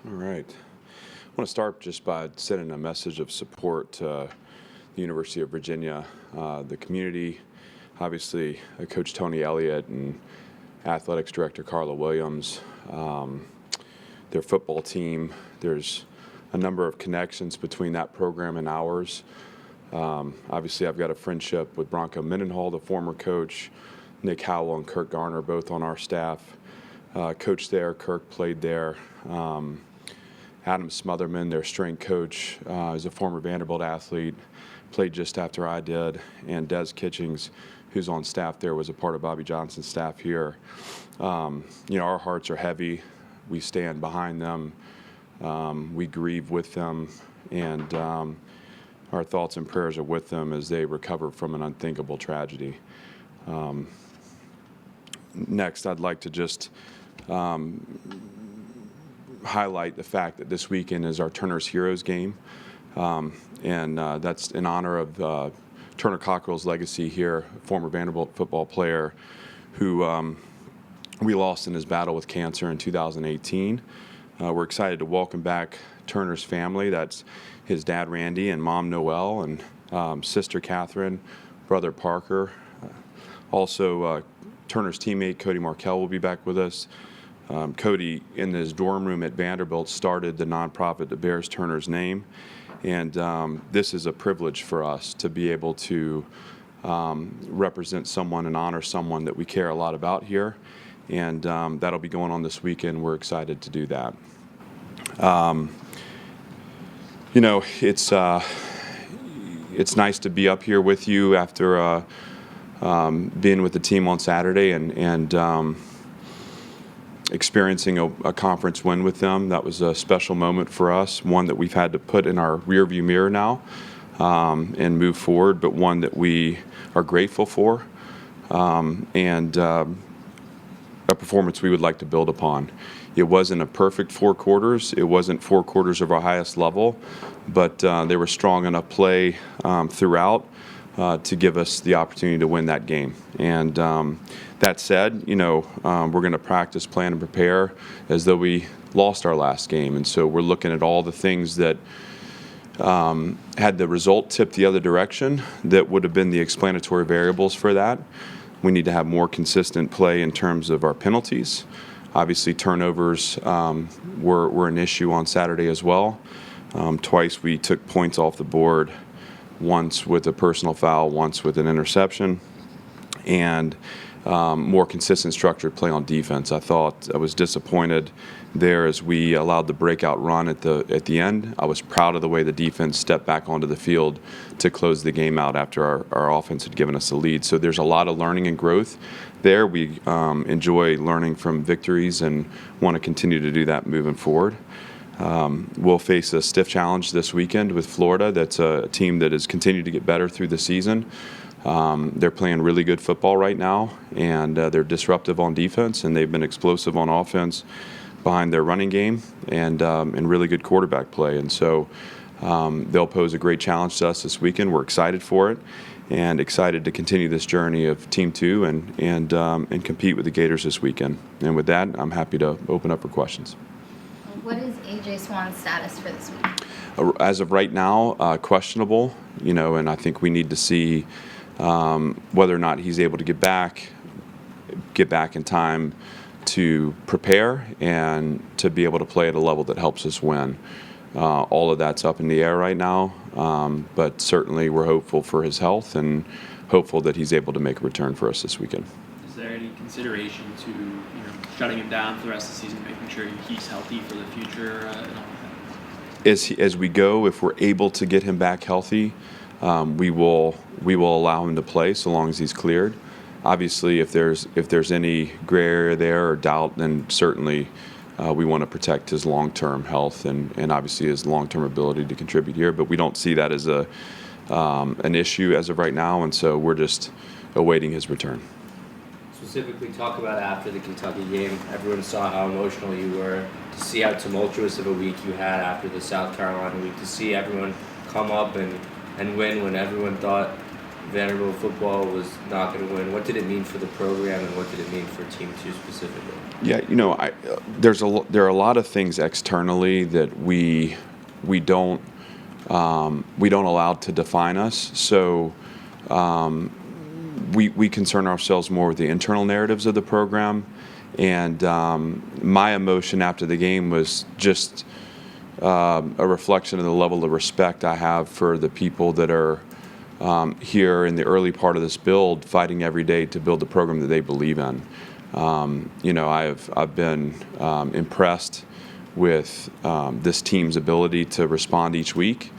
All right. I want to start just by sending a message of support to the University of Virginia, the community, obviously Coach Tony Elliott and Athletics Director Carla Williams, their football team. There's a number of connections between that program and ours. Obviously, I've got a friendship with Bronco Mendenhall, the former coach, Nick Howell and Kirk Garner, both on our staff. Coached there, Kirk played there. Adam Smotherman, their strength coach, is a former Vanderbilt athlete, played just after I did, and Des Kitchings, who's on staff there, was a part of Bobby Johnson's staff here. Our hearts are heavy. We stand behind them. We grieve with them, and our thoughts and prayers are with them as they recover from an unthinkable tragedy. Next, I'd like to just highlight the fact that this weekend is our Turner's Heroes game, and that's in honor of Turner Cockrell's legacy here, former Vanderbilt football player who we lost in his battle with cancer in 2018. We're excited to welcome back Turner's family. That's his dad, Randy, and mom, Noelle, and sister, Catherine, brother, Parker. Also, Turner's teammate, Cody Markell, will be back with us. Cody, in his dorm room at Vanderbilt, started the nonprofit that bears Turner's name. And this is a privilege for us to be able to represent someone and honor someone that we care a lot about here. And that'll be going on this weekend. We're excited to do that. It's nice to be up here with you after being with the team on Saturday and experiencing a conference win with them. That was a special moment for us, one that we've had to put in our rearview mirror now and move forward, but one that we are grateful for, and a performance we would like to build upon. It wasn't a perfect 4 quarters. It wasn't 4 quarters of our highest level, but they were strong enough play throughout to give us the opportunity to win that game. And that said, we're going to practice, plan, and prepare as though we lost our last game. And so we're looking at all the things that had the result tipped the other direction that would have been the explanatory variables for that. We need to have more consistent play in terms of our penalties. Obviously, turnovers were an issue on Saturday as well. Twice we took points off the board, once with a personal foul, once with an interception, and more consistent structured play on defense. I thought I was disappointed there as we allowed the breakout run at the end. I was proud of the way the defense stepped back onto the field to close the game out after our offense had given us a lead. So there's a lot of learning and growth there. We enjoy learning from victories and want to continue to do that moving forward. We'll face a stiff challenge this weekend with Florida. That's a team that has continued to get better through the season. They're playing really good football right now, and they're disruptive on defense, and they've been explosive on offense behind their running game and really good quarterback play. And so they'll pose a great challenge to us this weekend. We're excited for it and excited to continue this journey of Team 2 and compete with the Gators this weekend. And with that, I'm happy to open up for questions. What is A.J. Swann's status for this week? As of right now, questionable, and I think we need to see whether or not he's able to get back in time to prepare and to be able to play at a level that helps us win. All of that's up in the air right now, but certainly we're hopeful for his health and hopeful that he's able to make a return for us this weekend. Is there any consideration to shutting him down for the rest of the season, making sure he's healthy for the future and all that? As we go, if we're able to get him back healthy, we will allow him to play so long as he's cleared. Obviously, if there's any gray area there or doubt, then certainly we want to protect his long-term health and obviously his long-term ability to contribute here. But we don't see that as an issue as of right now, and so we're just awaiting his return. Specifically, talk about after the Kentucky game. Everyone saw how emotional you were, to see how tumultuous of a week you had after the South Carolina week, to see everyone come up and win when everyone thought Vanderbilt football was not going to win. What did it mean for the program, and what did it mean for Team 2 specifically? Yeah, there are a lot of things externally that we don't allow to define us. So we concern ourselves more with the internal narratives of the program. And my emotion after the game was just a reflection of the level of respect I have for the people that are here in the early part of this build, fighting every day to build the program that they believe in. I've been impressed with this team's ability to respond each week,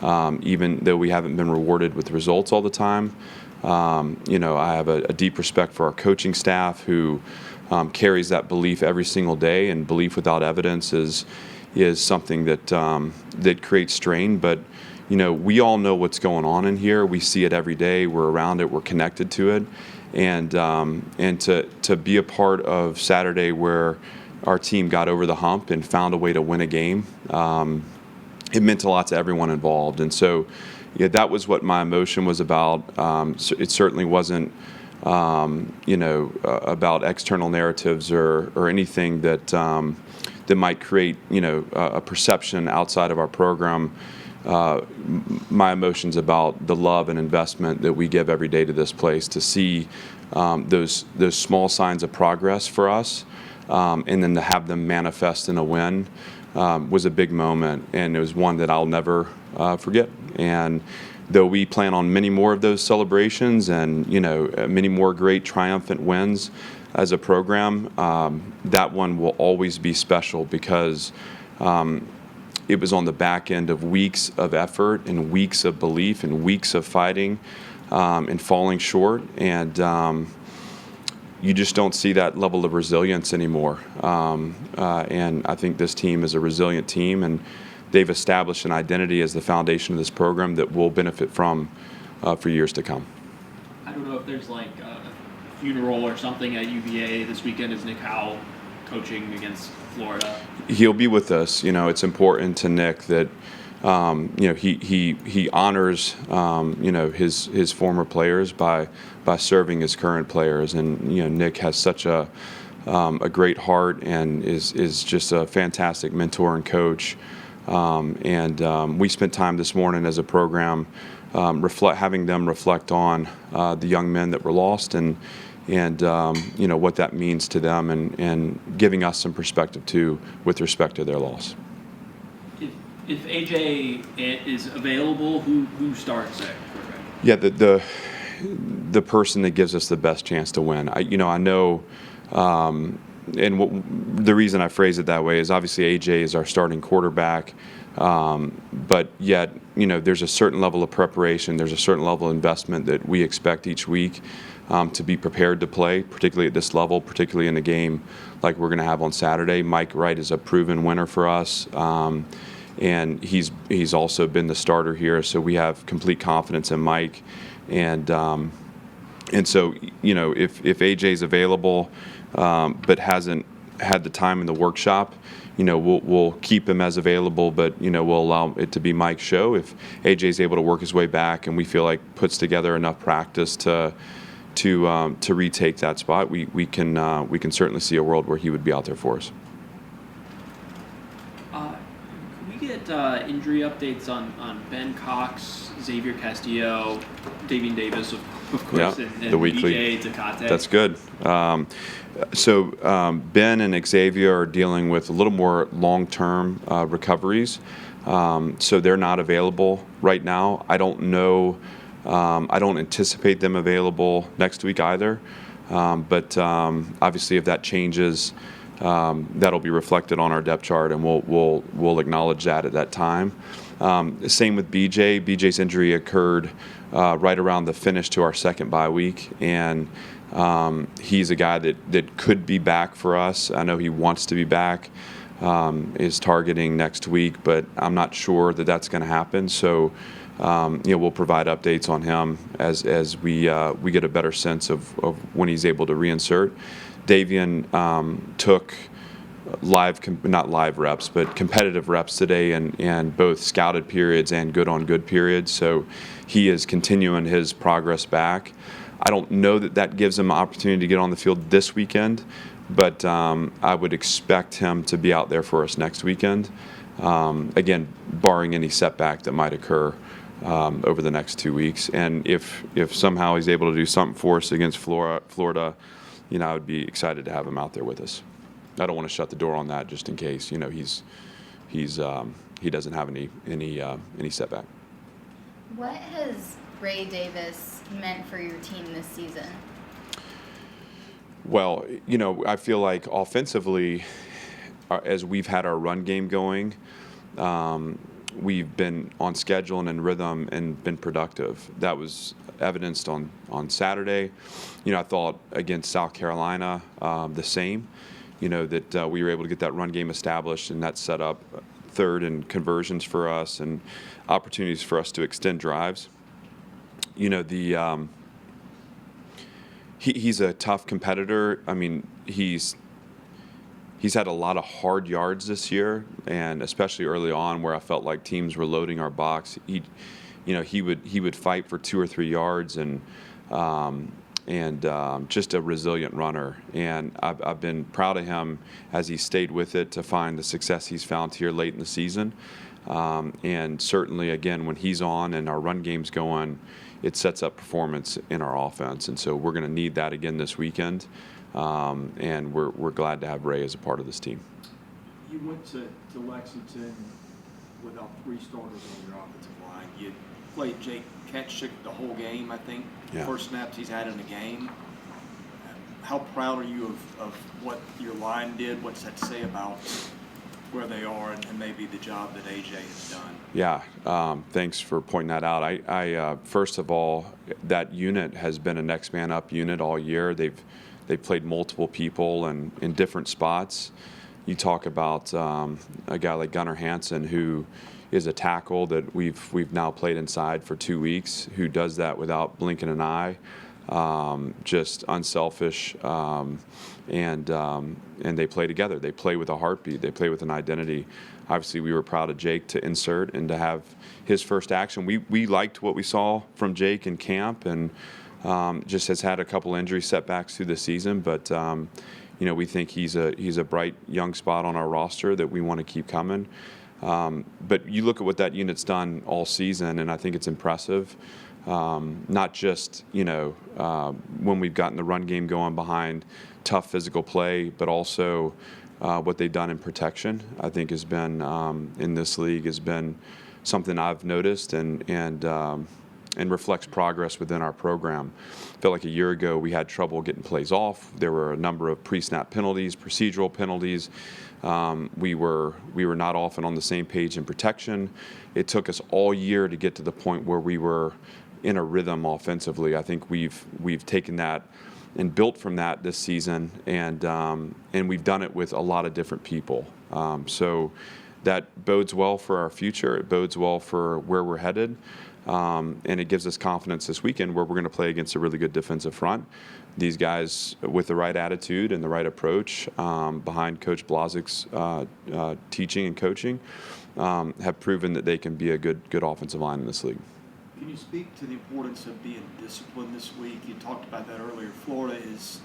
even though we haven't been rewarded with results all the time. I have a deep respect for our coaching staff who carries that belief every single day, and belief without evidence is something that creates strain. But we all know what's going on in here. We see it every day. We're around it. We're connected to it, and to be a part of Saturday where our team got over the hump and found a way to win a game, it meant a lot to everyone involved. And so, that was what my emotion was about. So it certainly wasn't, about external narratives or anything that might create, a perception outside of our program. My emotions about the love and investment that we give every day to this place, to see those small signs of progress for us, and then to have them manifest in a win was a big moment, and it was one that I'll never forget. And though we plan on many more of those celebrations and many more great triumphant wins as a program, that one will always be special because it was on the back end of weeks of effort and weeks of belief and weeks of fighting and falling short. And you just don't see that level of resilience anymore. And I think this team is a resilient team, and they've established an identity as the foundation of this program that we'll benefit from for years to come. I don't know if there's like a funeral or something at UVA this weekend. Is Nick Howell coaching against Florida? He'll be with us. It's important to Nick that he honors his former players by serving his current players, and Nick has such a great heart and is just a fantastic mentor and coach. We spent time this morning as a program having them reflect on the young men that were lost and what that means to them, and giving us some perspective too with respect to their loss. If AJ is available, who starts at quarterback? Yeah, the person that gives us the best chance to win. I know, the reason I phrase it that way is obviously AJ is our starting quarterback, but yet there's a certain level of preparation, there's a certain level of investment that we expect each week to be prepared to play, particularly at this level, particularly in a game like we're going to have on Saturday. Mike Wright is a proven winner for us. And he's also been the starter here, so we have complete confidence in Mike. And so if AJ's available but hasn't had the time in the workshop, we'll keep him as available, but we'll allow it to be Mike's show. If AJ's able to work his way back and we feel like puts together enough practice to retake that spot, we can certainly see a world where he would be out there for us. Injury updates on Ben Cox, Xavier Castillo, Davian Davis, of course, yeah, and the weekly. BJ Tecate. That's good. So Ben and Xavier are dealing with a little more long-term recoveries, so they're not available right now. I don't know. I don't anticipate them available next week either. But obviously, if that changes, that'll be reflected on our depth chart, and we'll acknowledge that at that time. Same with BJ. BJ's injury occurred right around the finish to our second bye week, and he's a guy that could be back for us. I know he wants to be back, is targeting next week, but I'm not sure that that's going to happen. So we'll provide updates on him as we get a better sense of when he's able to reinsert. Davian took not live reps, but competitive reps today, and both scouted periods and good on good periods. So he is continuing his progress back. I don't know that gives him an opportunity to get on the field this weekend, but I would expect him to be out there for us next weekend. Again, barring any setback that might occur over the next 2 weeks. And if somehow he's able to do something for us against Florida, I would be excited to have him out there with us. I don't want to shut the door on that just in case, he doesn't have any setback. What has Ray Davis meant for your team this season? Well, I feel like offensively, as we've had our run game going, we've been on schedule and in rhythm and been productive. That was evidenced on Saturday. I thought against South Carolina the same, that we were able to get that run game established, and that set up third and conversions for us and opportunities for us to extend drives. He's a tough competitor. I mean, he's had a lot of hard yards this year, and especially early on where I felt like teams were loading our box. He would fight for 2 or 3 yards, and just a resilient runner. And I've been proud of him as he stayed with it to find the success he's found here late in the season. And certainly, again, when he's on and our run game's going, it sets up performance in our offense. And so we're going to need that again this weekend. And we're glad to have Ray as a part of this team. You went to Lexington without 3 starters on your offensive line. You played Jake Ketchuk the whole game, I think. Yeah. First snaps he's had in the game. How proud are you of what your line did? What's that say about where they are and maybe the job that AJ has done? Yeah, thanks for pointing that out. I first of all, that unit has been a next man up unit all year. They've played multiple people and in different spots. You talk about a guy like Gunnar Hansen, who is a tackle that we've now played inside for 2 weeks, who does that without blinking an eye, just unselfish, and they play together. They play with a heartbeat. They play with an identity. Obviously, we were proud of Jake to insert and to have his first action. We liked what we saw from Jake in camp, and just has had a couple injury setbacks through the season, but we think he's a bright young spot on our roster that we want to keep coming. But you look at what that unit's done all season, and I think it's impressive. Not just when we've gotten the run game going behind tough physical play, but also what they've done in protection. I think has been in this league has been something I've noticed and reflects progress within our program. I felt like a year ago we had trouble getting plays off. There were a number of pre-snap penalties, procedural penalties. We were not often on the same page in protection. It took us all year to get to the point where we were in a rhythm offensively. I think we've taken that and built from that this season, and we've done it with a lot of different people. So that bodes well for our future. It bodes well for where we're headed. And it gives us confidence this weekend where we're going to play against a really good defensive front. These guys, with the right attitude and the right approach behind Coach Blazek's teaching and coaching, have proven that they can be a good offensive line in this league. Can you speak to the importance of being disciplined this week? You talked about that earlier. Florida is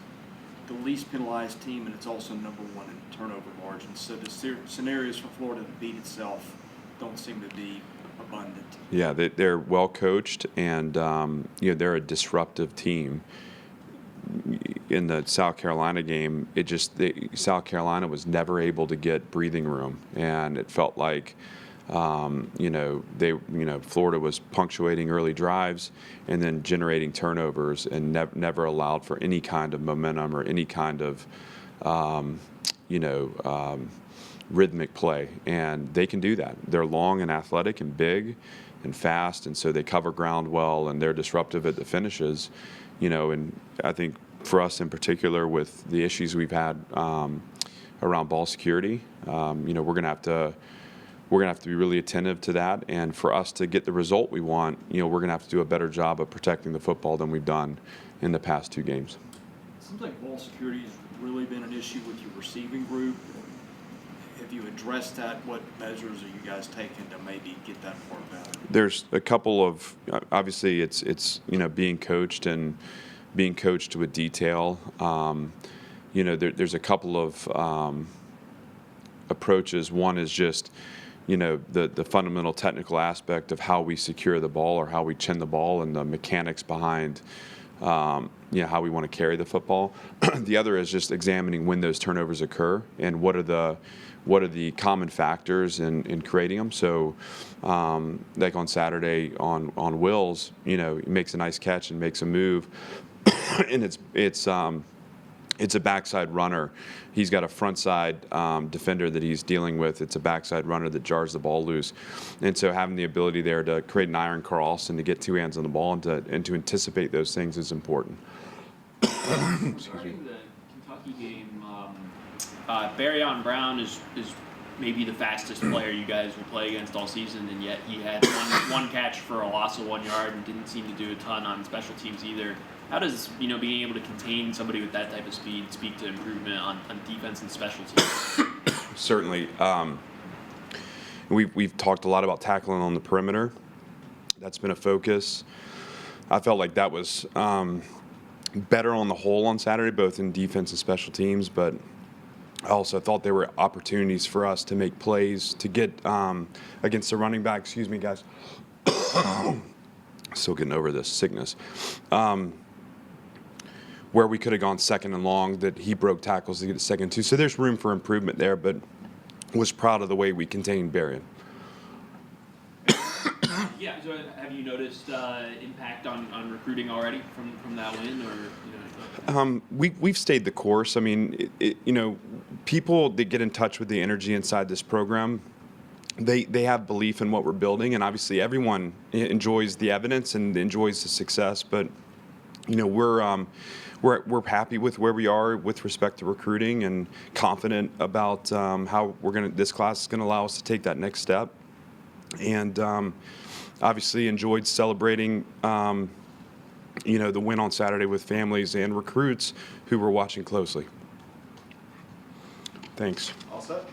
the least penalized team, and it's also number 1 in turnover margins. So the scenarios for Florida to beat itself don't seem to be abundant. Yeah, they're well coached, and they're a disruptive team. In the South Carolina game, South Carolina was never able to get breathing room, and it felt like Florida was punctuating early drives and then generating turnovers, and never allowed for any kind of momentum or any kind of rhythmic play. And they can do that. They're long and athletic and big and fast, and so they cover ground well, and they're disruptive at the finishes. And I think for us in particular, with the issues we've had around ball security, we're going to have to be really attentive to that. And for us to get the result we want, we're going to have to do a better job of protecting the football than we've done in the past 2 games. It seems like ball security has really been an issue with your receiving group. have you addressed that? What measures are you guys taking to maybe get that part better? There's a couple of obviously it's being coached and being coached to a detail. There's a couple of approaches. One is just the fundamental technical aspect of how we secure the ball or how we chin the ball and the mechanics behind how we want to carry the football. The other is just examining when those turnovers occur and what are the common factors in creating them. So, like on Saturday on Wills, he makes a nice catch and makes a move, and it's a backside runner. He's got a front side defender that he's dealing with. It's a backside runner that jars the ball loose. And so having the ability there to create an iron cross and to get two hands on the ball and to anticipate those things is important. Regarding the Kentucky game, Barryon Brown is maybe the fastest player you guys will play against all season, and yet he had one catch for a loss of 1 yard and didn't seem to do a ton on special teams either. How does being able to contain somebody with that type of speed speak to improvement on defense and special teams? Certainly. We've talked a lot about tackling on the perimeter. That's been a focus. I felt like that was better on the whole on Saturday, both in defense and special teams, but I also thought there were opportunities for us to make plays to get against the running back. Excuse me, guys. Still getting over this sickness. Where we could have gone second and long, that he broke tackles to get a second two. So there's room for improvement there, but was proud of the way we contained Barryon. Yeah. So have you noticed impact on recruiting already from that win, or We've stayed the course. I mean, people that get in touch with the energy inside this program, they have belief in what we're building, and obviously everyone enjoys the evidence and enjoys the success. But we're happy with where we are with respect to recruiting and confident about how this class is going to allow us to take that next step. And obviously enjoyed celebrating the win on Saturday with families and recruits who were watching closely. Thanks. All set?